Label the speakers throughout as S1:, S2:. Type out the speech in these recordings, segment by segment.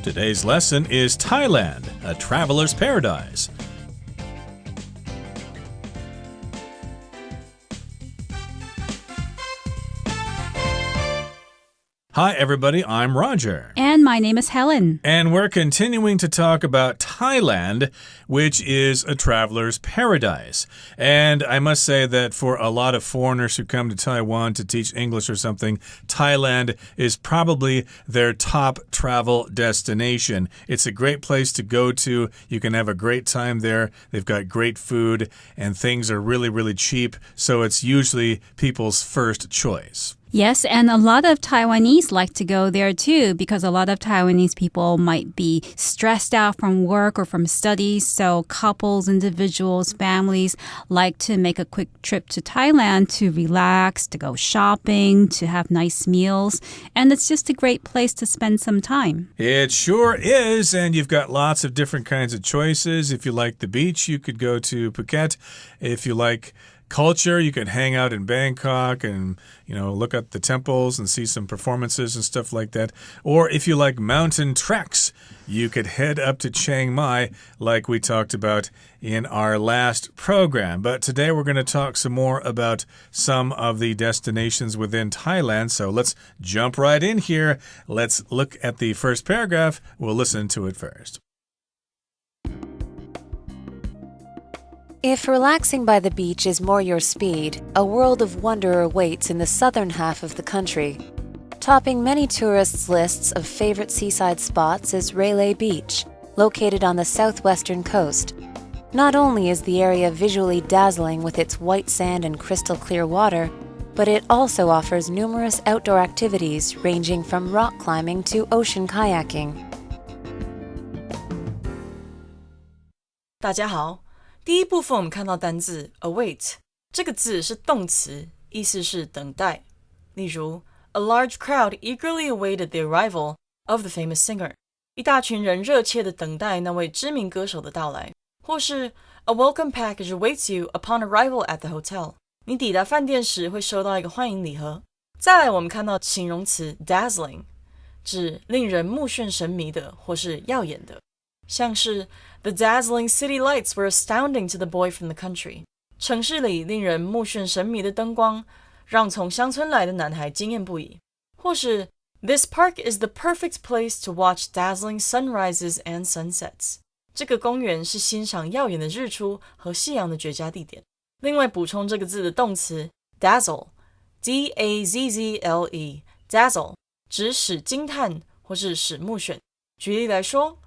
S1: Today's lesson is Thailand, a traveler's paradise. Hi, everybody. I'm Roger.
S2: And my name is Helen.
S1: And we're continuing to talk about Thailand, which is a traveler's paradise. And I must say that for a lot of foreigners who come to Taiwan to teach English or something, Thailand is probably their top travel destination. It's a great place to go to. You can have a great time there. They've got great food, and things are really, really cheap. So it's usually people's first choice.
S2: Yes, and a lot of Taiwanese like to go there too because a lot of Taiwanese people might be stressed out from work or from studies. So couples, individuals, families like to make a quick trip to Thailand to relax, to go shopping, to have nice meals. And it's just a great place to spend some time.
S1: It sure is. And you've got lots of different kinds of choices. If you like the beach, you could go to Phuket. If you like culture, you could hang out in Bangkok and, look at the temples and see some performances and stuff like that. Or if you like mountain treks, you could head up to Chiang Mai like we talked about in our last program. But today we're going to talk some more about some of the destinations within Thailand. So let's jump right in here. Let's look at the first paragraph. We'll listen to it first.
S3: If relaxing by the beach is more your speed, a world of wonder awaits in the southern half of the country. Topping many tourists' lists of favorite seaside spots is Railay Beach, located on the southwestern coast. Not only is the area visually dazzling with its white sand and crystal clear water, but it also offers numerous outdoor activities ranging from rock climbing to ocean kayaking.
S4: 大家好。第一部分我们看到单字 await， 这个字是动词，意思是等待。例如 A large crowd eagerly awaited the arrival of the famous singer. 一大群人热切地等待那位知名歌手的到来。或是 A welcome package awaits you upon arrival at the hotel. 你抵达饭店时会收到一个欢迎礼盒。再来我们看到形容词 dazzling， 指令人目眩神迷的或是耀眼的。像是 The dazzling city lights were astounding to the boy from the country. 城市里令人目眩神迷的灯光让从乡村来的男孩惊艳不已。或是 This park is the perfect place to watch dazzling sunrises and sunsets. 这个公园是欣赏耀眼的日出和夕阳的绝佳地点。另外补充这个字的动词 dazzle, D-A-Z-Z-L-E, dazzle, 指使惊叹或是使目眩。举例来说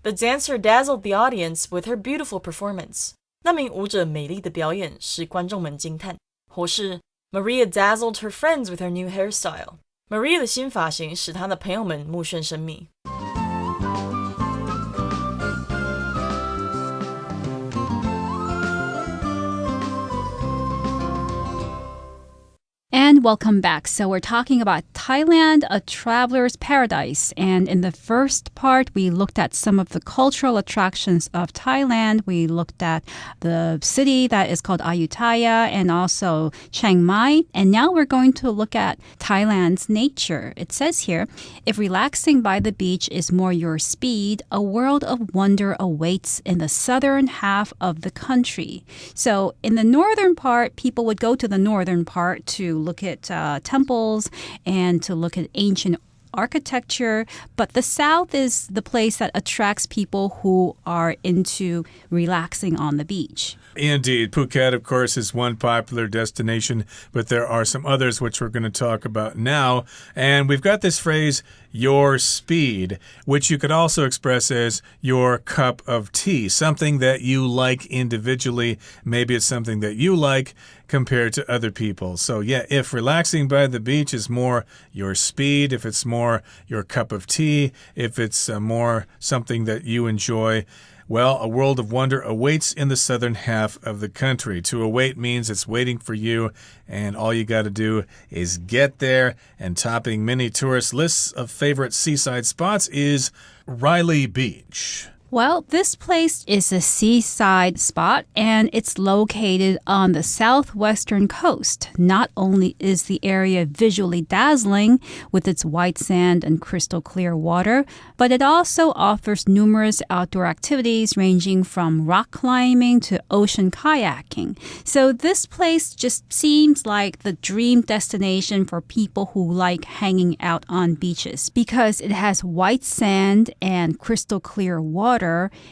S4: The dancer dazzled the audience with her beautiful performance. 那名舞者美丽的表演使观众们惊叹。或是 Maria dazzled her friends with her new hairstyle. Maria 的新发型使她的朋友们目眩神迷。
S2: And welcome back. So we're talking about Thailand, a traveler's paradise. And in the first part, we looked at some of the cultural attractions of Thailand. We looked at the city that is called Ayutthaya and also Chiang Mai. And now we're going to look at Thailand's nature. It says here, if relaxing by the beach is more your speed, a world of wonder awaits in the southern half of the country. So in the northern part, people would go to the northern part to look at temples and to look at ancient architecture. But the south is the place that attracts people who are into relaxing on the beach.
S1: Indeed. Phuket, of course, is one popular destination, but there are some others which we're going to talk about now. And we've got this phrase, your speed, which you could also express as your cup of tea, something that you like individually. Maybe it's something that you like compared to other people. So yeah, if relaxing by the beach is more your speed, if it's more your cup of tea, if it's more something that you enjoy, well, a world of wonder awaits in the southern half of the country. To await means it's waiting for you, and all you got to do is get there. And topping many tourist lists of favorite seaside spots is Railay Beach.
S2: Well, this place is a seaside spot and it's located on the southwestern coast. Not only is the area visually dazzling with its white sand and crystal clear water, but it also offers numerous outdoor activities ranging from rock climbing to ocean kayaking. So this place just seems like the dream destination for people who like hanging out on beaches because it has white sand and crystal clear water.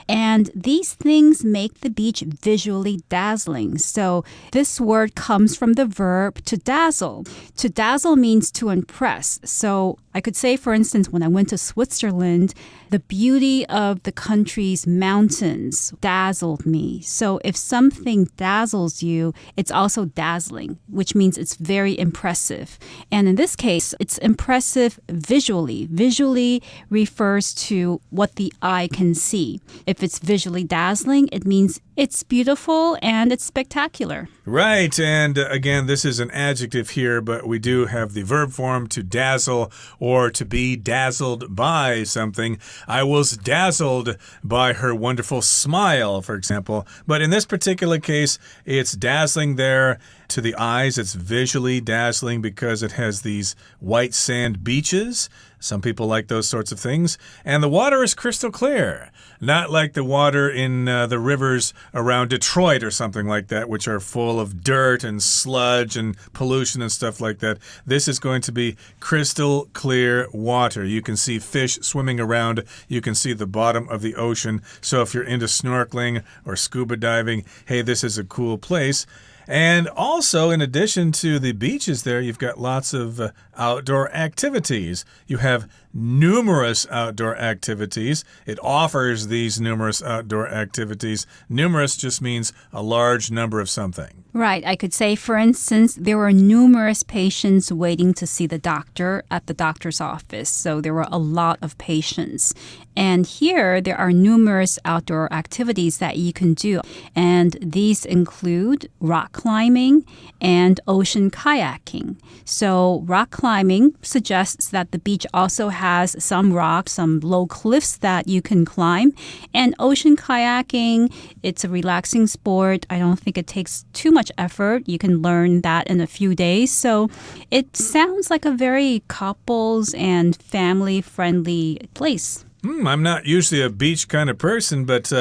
S2: And these things make the beach visually dazzling. So this word comes from the verb to dazzle. To dazzle means to impress. So I could say, for instance, when I went to Switzerland, the beauty of the country's mountains dazzled me. So if something dazzles you, it's also dazzling, which means it's very impressive. And in this case, it's impressive visually. Visually refers to what the eye can see. If it's visually dazzling, it means it's beautiful and it's spectacular.
S1: Right. And again, this is an adjective here, but we do have the verb form to dazzle or to be dazzled by something. I was dazzled by her wonderful smile, for example. But in this particular case, it's dazzling there to the eyes. It's visually dazzling because it has these white sand beaches. Some people like those sorts of things. And the water is crystal clear, not like the water in the rivers around Detroit or something like that, which are full of dirt and sludge and pollution and stuff like that. This is going to be crystal clear water. You can see fish swimming around. You can see the bottom of the ocean. So if you're into snorkeling or scuba diving, hey, this is a cool place. And also, in addition to the beaches there, you've got lots of outdoor activities. You have numerous outdoor activities. It offers these numerous outdoor activities. Numerous just means a large number of something.
S2: Right. I could say, for instance, there were numerous patients waiting to see the doctor at the doctor's office. So there were a lot of patients. And here, there are numerous outdoor activities that you can do. And these include rock climbing and ocean kayaking. So rock climbing suggests that the beach also has some rocks, some low cliffs that you can climb. And ocean kayaking, it's a relaxing sport. I don't think it takes too much effort. You can learn that in a few days. So it sounds like a very couples and family-friendly place.
S1: I'm not usually a beach kind of person, but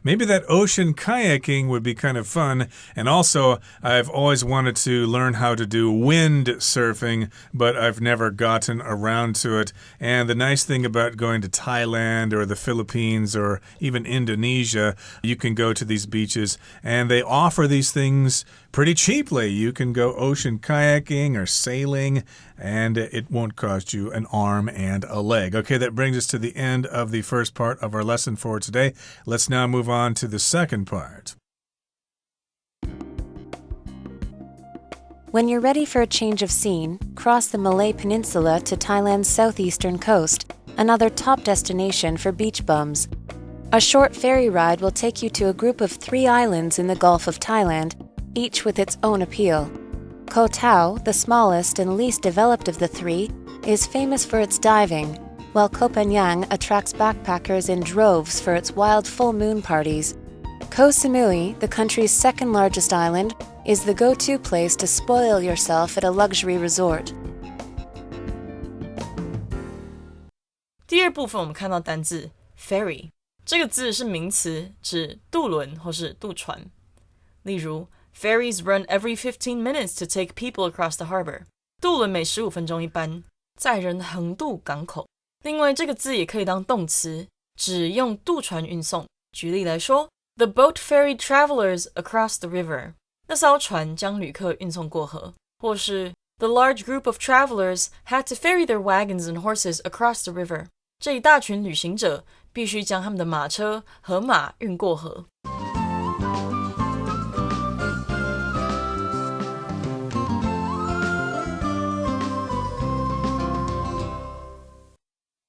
S1: maybe that ocean kayaking would be kind of fun. And also, I've always wanted to learn how to do wind surfing, but I've never gotten around to it. And the nice thing about going to Thailand or the Philippines or even Indonesia, you can go to these beaches and they offer these things pretty cheaply. You can go ocean kayaking or sailing, and it won't cost you an arm and a leg. Okay, that brings us to the end of the first part of our lesson for today. Let's now move on to the second part.
S3: When you're ready for a change of scene, cross the Malay Peninsula to Thailand's southeastern coast, another top destination for beach bums. A short ferry ride will take you to a group of 3 islands in the Gulf of Thailand, each with its own appeal. Koh Tao, the smallest and least developed of the 3, is famous for its diving, while Koh Phangan attracts backpackers in droves for its wild full moon parties. Koh Samui, the country's second largest island, is the go-to place to spoil yourself at a luxury resort.
S4: 第二部分我们看到单字 ferry， 这个字是名词，指渡轮或是渡船。例如 Ferries run every 15 minutes to take people across the harbor. 渡轮每15分钟一班，载人横渡港口。另外，这个字也可以当动词，指用渡船运送。举例来说 ，The boat ferried travelers across the river. 那艘船将旅客运送过河。或是 The large group of travelers had to ferry their wagons and horses across the river. 这一大群旅行者必须将他们的马车和马运过河。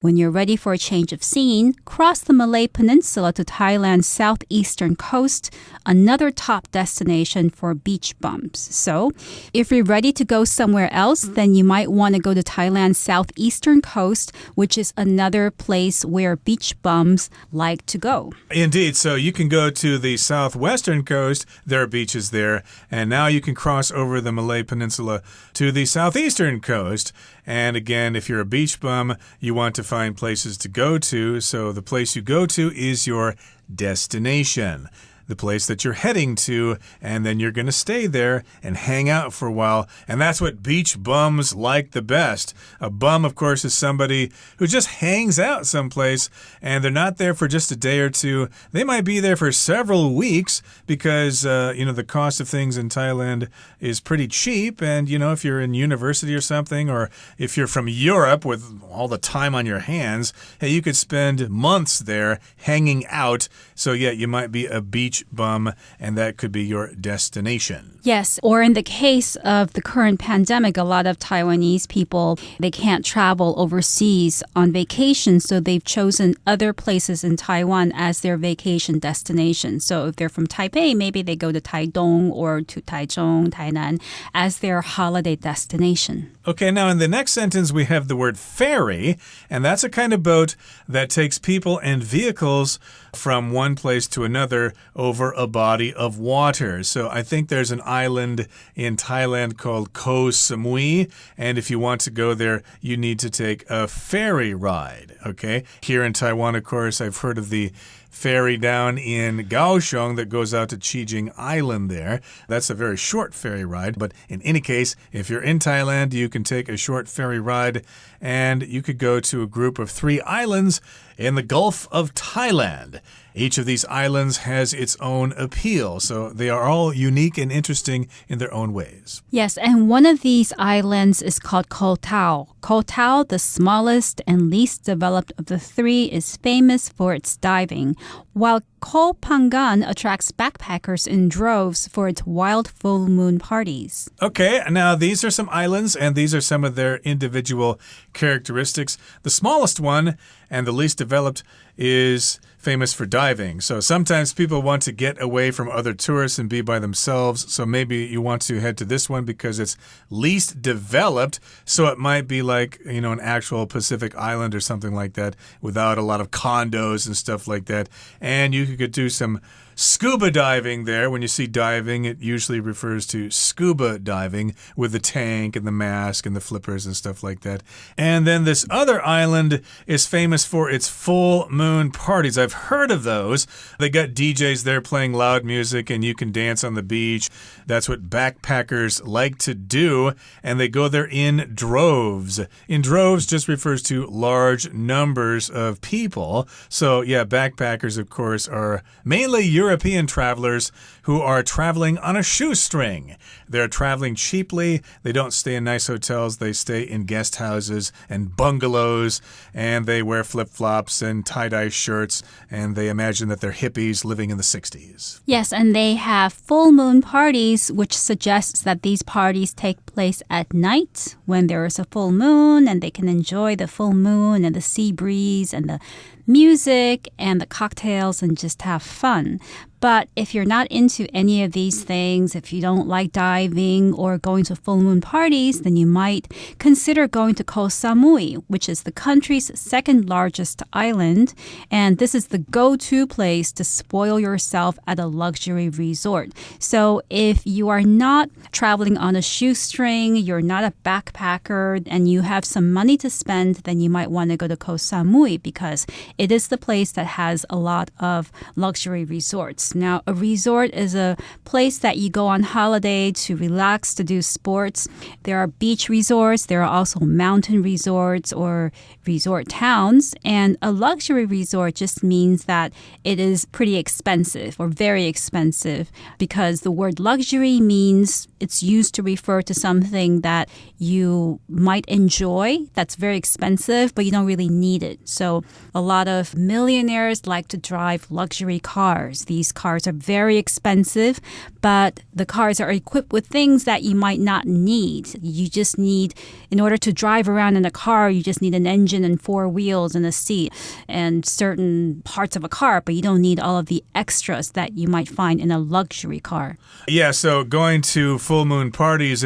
S2: When you're ready for a change of scene, cross the Malay Peninsula to Thailand's southeastern coast, another top destination for beach bums. So, if you're ready to go somewhere else, then you might want to go to Thailand's southeastern coast, which is another place where beach bums like to go.
S1: Indeed. So you can go to the southwestern coast. There are beaches there. And now you can cross over the Malay Peninsula to the southeastern coast. And again, if you're a beach bum, you want to find places to go to. So the place you go to is your destination. The place that you're heading to, and then you're going to stay there and hang out for a while. And that's what beach bums like the best. A bum, of course, is somebody who just hangs out someplace, and they're not there for just a day or two. They might be there for several weeks because, the cost of things in Thailand is pretty cheap. And, if you're in university or something, or if you're from Europe with all the time on your hands, hey, you could spend months there hanging out. So, yeah, you might be a beach bum, and that could be your destination.
S2: Yes, or in the case of the current pandemic, a lot of Taiwanese people, they can't travel overseas on vacation, so they've chosen other places in Taiwan as their vacation destination. So if they're from Taipei, maybe they go to Taidong or to Taichung, Tainan as their holiday destination.
S1: Okay, now in the next sentence, we have the word ferry, and that's a kind of boat that takes people and vehicles from one place to another over a body of water. So I think there's an island in Thailand called Koh Samui, and if you want to go there, you need to take a ferry ride, okay? Here in Taiwan, of course, I've heard of the ferry down in Kaohsiung that goes out to Chijing Island there. That's a very short ferry ride, but in any case, if you're in Thailand, you can take a short ferry ride and you could go to a group of 3 islands in the Gulf of Thailand. Each of these islands has its own appeal, so they are all unique and interesting in their own ways.
S2: Yes, and one of these islands is called Koh Tao. Koh Tao, the smallest and least developed of the 3, is famous for its diving, while Koh Phangan attracts backpackers in droves for its wild full moon parties.
S1: Okay, now these are some islands, and these are some of their individual characteristics. The smallest one and the least developed is famous for diving. So sometimes people want to get away from other tourists and be by themselves. So maybe you want to head to this one because it's least developed. So it might be like, an actual Pacific island or something like that without a lot of condos and stuff like that. And you could do some scuba diving there. When you see diving, it usually refers to scuba diving with the tank and the mask and the flippers and stuff like that. And then this other island is famous for its full moon parties. I've heard of those. They got DJs there playing loud music and you can dance on the beach. That's what backpackers like to do, and they go there in droves. In droves just refers to large numbers of people. So yeah, backpackers, of course, are mainly European travelers who are traveling on a shoestring. They're traveling cheaply. They don't stay in nice hotels. They stay in guest houses and bungalows, and they wear flip-flops and tie-dye shirts, and they imagine that they're hippies living in the 60s.
S2: Yes, and they have full moon parties, which suggests that these parties take place at night when there is a full moon, and they can enjoy the full moon and the sea breeze and the music and the cocktails and just have fun. But if you're not into any of these things, if you don't like diving or going to full moon parties, then you might consider going to Koh Samui, which is the country's 2nd largest island. And this is the go-to place to spoil yourself at a luxury resort. So if you are not traveling on a shoestring, you're not a backpacker, and you have some money to spend, then you might want to go to Koh Samui because it is the place that has a lot of luxury resorts. Now, a resort is a place that you go on holiday to relax, to do sports. There are beach resorts. There are also mountain resorts or resort towns. And a luxury resort just means that it is pretty expensive or very expensive because the word luxury means it's used to refer to something that you might enjoy that's very expensive, but you don't really need it. So a lot of millionaires like to drive luxury cars. These cars are very expensive, but the cars are equipped with things that you might not need. You just need, in order to drive around in a car, you just need an engine and 4 wheels and a seat and certain parts of a car, but you don't need all of the extras that you might find in a luxury car.
S1: Yeah, so going to full moon parties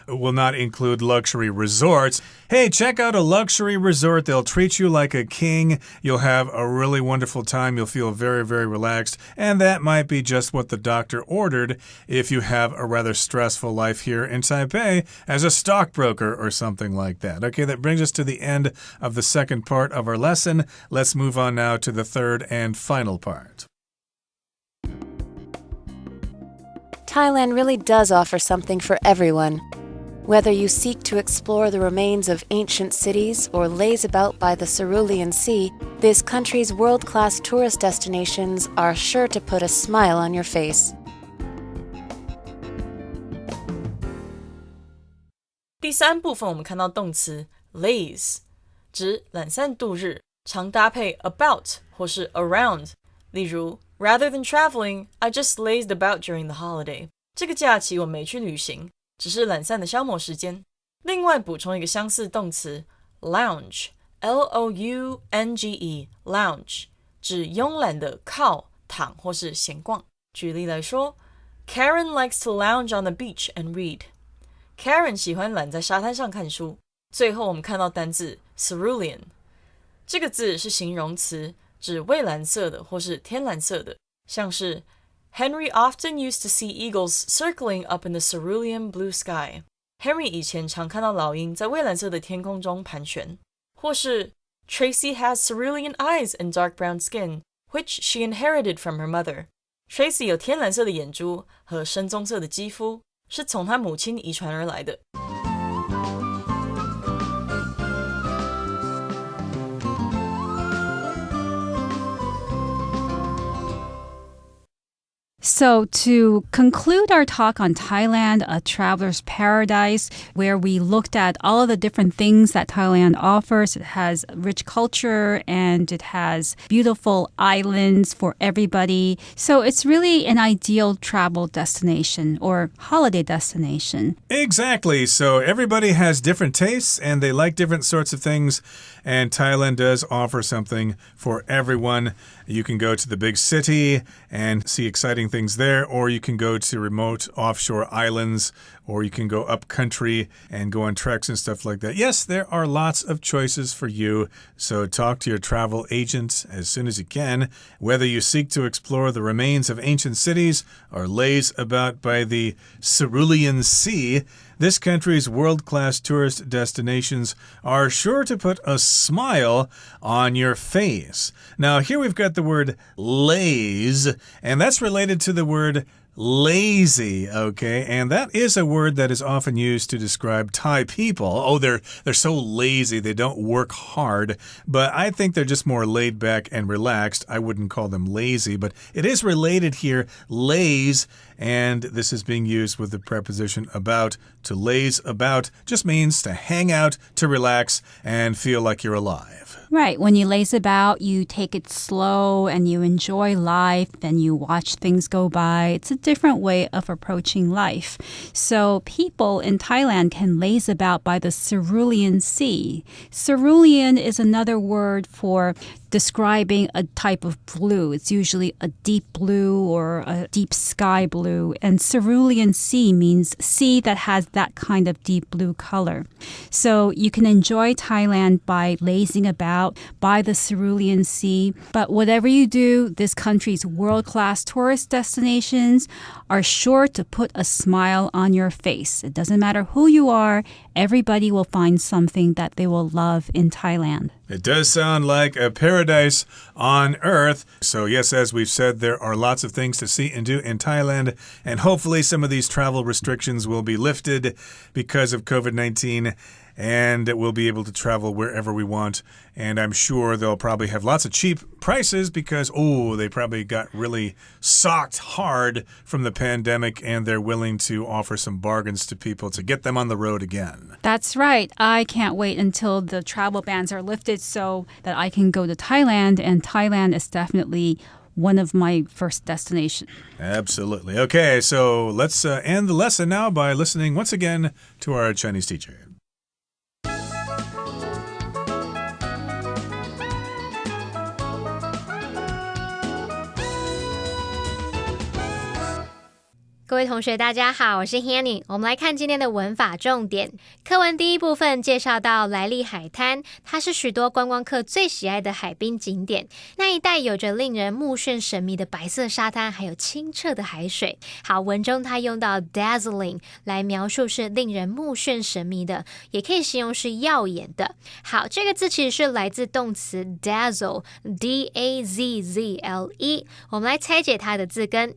S1: will not include luxury resorts. Hey, check out a luxury resort. They'll treat you like a king. You'll have a really wonderful time. You'll feel very, very relaxed. And that might be just what the doctor ordered if you have a rather stressful life here in Taipei as a stockbroker or something like that. Okay, that brings us to the end of the second part of our lesson. Let's move on now to the third and final part.
S3: Thailand really does offer something for everyone. Whether you seek to explore the remains of ancient cities or laze about by the Cerulean Sea, this country's world-class tourist destinations are sure to put a smile on your face.
S4: 第三部分我们看到动词 laze， 指懒散度日，常搭配 about 或是 around。例如 Rather than traveling, I just lazed about during the holiday. 这个假期我没去旅行，只是懒散的消磨时间。另外补充一个相似动词 lounge, L-O-U-N-G-E, lounge 指慵懒的靠、躺或是闲逛。举例来说 Karen likes to lounge on the beach and read. Karen 喜欢懒在沙滩上看书。最后我们看到单字 cerulean， 这个字是形容词，指蔚蓝色的或是天蓝色的，像是 Henry often used to see eagles circling up in the cerulean blue sky. Henry 以前常看到老鹰在蔚蓝色的天空中盘旋。或是 Tracy has cerulean eyes and dark brown skin, which she inherited from her mother. Tracy 有天蓝色的眼珠和深棕色的肌肤，是从她母亲遗传而来的。
S2: So to conclude our talk on Thailand, a traveler's paradise, where we looked at all of the different things that Thailand offers, it has rich culture and it has beautiful islands for everybody. So it's really an ideal travel destination or holiday destination.
S1: Exactly. So everybody has different tastes and they like different sorts of things. And Thailand does offer something for everyone. You can go to the big city and see exciting things there, or you can go to remote offshore islands, or you can go up country and go on treks and stuff like that. Yes, there are lots of choices for you. So talk to your travel agent as soon as you can. Whether you seek to explore the remains of ancient cities or laze about by the Cerulean Sea, this country's world-class tourist destinations are sure to put a smile on your face. Now, here we've got the word laze, and that's related to the word lazy, okay? And that is a word that is often used to describe Thai people. Oh, they're so lazy, they don't work hard. But I think they're just more laid back and relaxed. I wouldn't call them lazy, but it is related here, laze, and this is being used with the preposition about. To laze about just means to hang out, to relax, and feel like you're alive.
S2: Right. When you laze about, you take it slow and you enjoy life and you watch things go by. It's a different way of approaching life. So people in Thailand can laze about by the Cerulean Sea. Cerulean is another word for describing a type of blue. It's usually a deep blue or a deep sky blue. And Cerulean Sea means sea that has that kind of deep blue color. So you can enjoy Thailand by lazing about by the Cerulean Sea. But whatever you do, this country's world-class tourist destinations are sure to put a smile on your face. It doesn't matter who you are, everybody will find something that they will love in Thailand.
S1: It does sound like a paradise on earth. So yes, as we've said, there are lots of things to see and do in Thailand. And hopefully some of these travel restrictions will be lifted because of COVID-19. And we'll be able to travel wherever we want. And I'm sure they'll probably have lots of cheap prices because, they probably got really socked hard from the pandemic and they're willing to offer some bargains to people to get them on the road again.
S2: That's right. I can't wait until the travel bans are lifted so that I can go to Thailand. And Thailand is definitely one of my first destination.
S1: Absolutely. Okay, so let's end the lesson now by listening once again to our Chinese teacher.
S5: 各位同学大家好，我是 Hanny， 我们来看今天的文法重点。课文第一部分介绍到莱利海滩，它是许多观光客最喜爱的海滨景点，那一带有着令人目眩神迷的白色沙滩，还有清澈的海水。好，文中它用到 dazzling 来描述是令人目眩神迷的，也可以形容是耀眼的。好，这个字其实是来自动词 dazzle D-A-Z-Z-L-E， 我们来拆解它的字根。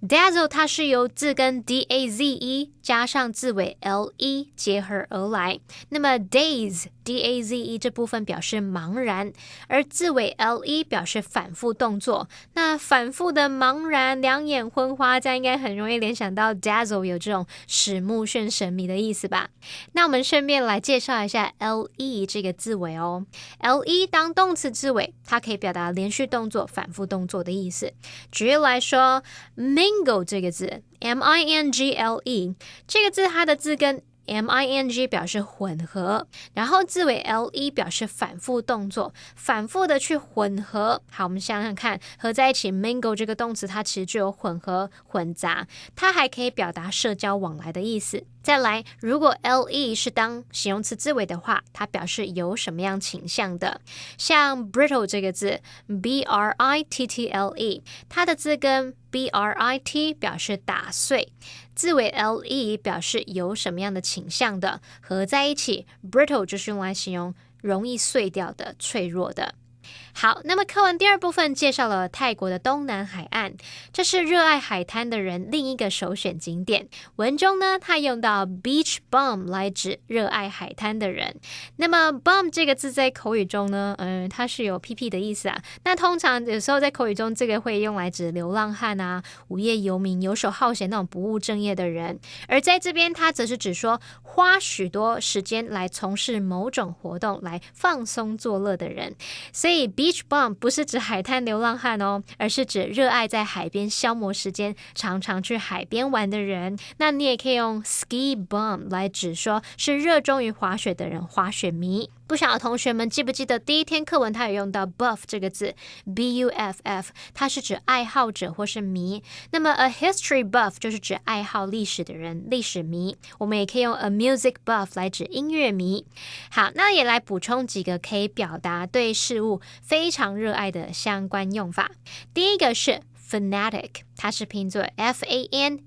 S5: dazzle 它是由字根 D-A-Z-E 加上字尾 L-E 结合而来，那么 daze D-A-Z-E 这部分表示茫然，而字尾 L-E 表示反复动作。那反复的茫然，两眼昏花，这样应该很容易联想到 dazzle 有这种使目眩神迷的意思吧。那我们顺便来介绍一下 L-E 这个字尾哦。L-E 当动词字尾，它可以表达连续动作、反复动作的意思。举例来说 mingle 这个字M-I-N-G-L-E 这个字它的字根M-I-N-G 表示混合，然后字尾 L-E 表示反复动作，反复的去混合。好，我们想想看，合在一起 mingle 这个动词它其实就有混合、混杂，它还可以表达社交往来的意思。再来，如果 L-E 是当形容词字尾的话，它表示有什么样倾向的。像 brittle 这个字 B-R-I-T-T-L-E 它的字根 B-R-I-T 表示打碎，字尾 L-E 表示有什么样的倾向的，合在一起 brittle 就是用来形容容易碎掉的、脆弱的。好，那么课文第二部分介绍了泰国的东南海岸，这是热爱海滩的人另一个首选景点。文中呢，它用到 beach bum 来指热爱海滩的人。那么 bum 这个字在口语中呢，它是有屁屁的意思啊。那通常有时候在口语中，这个会用来指流浪汉啊、无业游民、游手好闲那种不务正业的人。而在这边，它则是指说花许多时间来从事某种活动来放松作乐的人。所以Beach bum 不是指海滩流浪汉哦，而是指热爱在海边消磨时间、常常去海边玩的人。那你也可以用 ski bum 来指说是热衷于滑雪的人，滑雪迷。不晓得同学们记不记得第一天课文它有用到 buff 这个字 B-U-F-F 它是指爱好者或是迷。那么 a history buff 就是指爱好历史的人，历史迷。我们也可以用 a music buff 来指音乐迷。好，那也来补充几个可以表达对事物非常热爱的相关用法。第一个是fanatic 它是拼作 F-A-N-A-T-I-C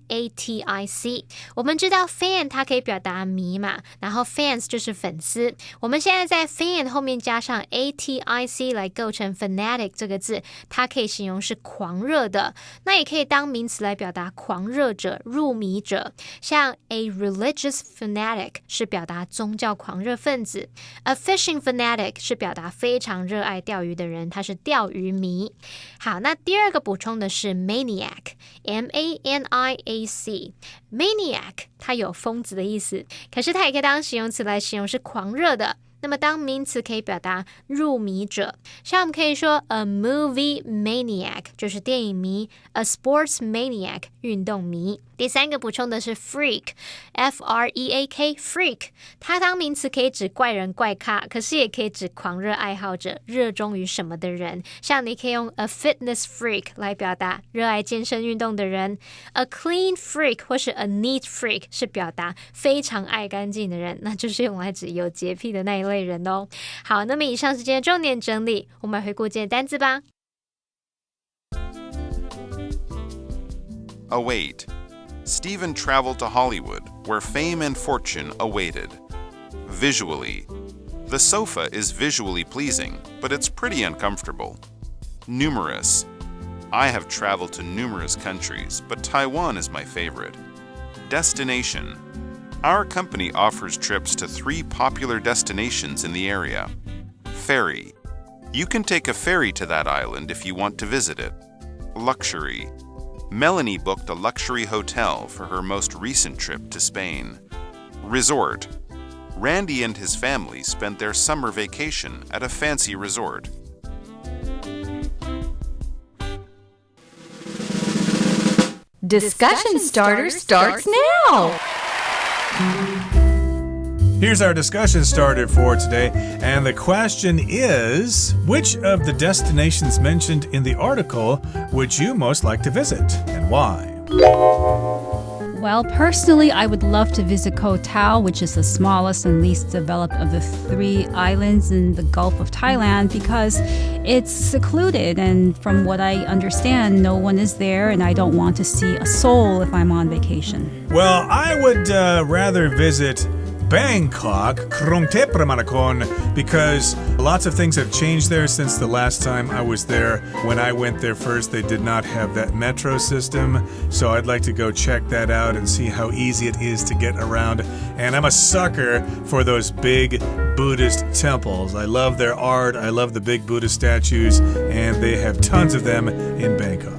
S5: 我们知道 fan 它可以表达迷嘛，然后 fans 就是粉丝，我们现在在 fan 后面加上 A-T-I-C 来构成 fanatic 这个字，它可以形容是狂热的，那也可以当名词来表达狂热者、入迷者，像 a religious fanatic 是表达宗教狂热分子， a fishing fanatic 是表达非常热爱钓鱼的人，他是钓鱼迷。好，那第二个补充的是 maniac M-A-N-I-A-C Maniac 它有疯子的意思，可是它也可以当形容词来形容是狂热的，那么当名词可以表达入迷者，像我们可以说 a movie maniac 就是电影迷， a sports maniac 运动迷。第三个补充的是 freak F-R-E-A-K freak 它当名词可以指怪人怪咖，可是也可以指狂热爱好者，热衷于什么的人，像你可以用 a fitness freak 来表达热爱健身运动的人， a clean freak 或是 a neat freak 是表达非常爱干净的人，那就是用来指有洁癖的那一类人哦。好，那么以上是今天的重点整理，我们来回顾今天的单字吧。
S6: Await. Stephen traveled to Hollywood, where fame and fortune awaited. Visually. The sofa is visually pleasing, but it's pretty uncomfortable. Numerous. I have traveled to numerous countries, but Taiwan is my favorite. Destination. Our company offers trips to 3 popular destinations in the area. Ferry. You can take a ferry to that island if you want to visit it. Luxury. Melanie booked a luxury hotel for her most recent trip to Spain. Resort. Randy and his family spent their summer vacation at a fancy resort.
S7: Discussion Starter starts now.
S1: Here's our discussion starter for today, and the question is, which of the destinations mentioned in the article would you most like to visit, and why?
S2: Well, personally, I would love to visit Koh Tao, which is the smallest and least developed of the 3 islands in the Gulf of Thailand, because it's secluded, and from what I understand, no one is there, and I don't want to see a soul if I'm on vacation.
S1: Well, I would rather visit Bangkok, because lots of things have changed there since the last time I was there. When I went there first, they did not have that metro system, so I'd like to go check that out and see how easy it is to get around. And I'm a sucker for those big Buddhist temples. I love their art, I love the big Buddhist statues, and they have tons of them in Bangkok.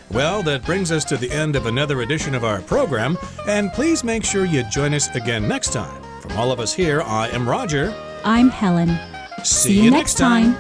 S1: Well, that brings us to the end of another edition of our program, and please make sure you join us again next time. From all of us here, I am Roger.
S2: I'm Helen.
S1: See you next time.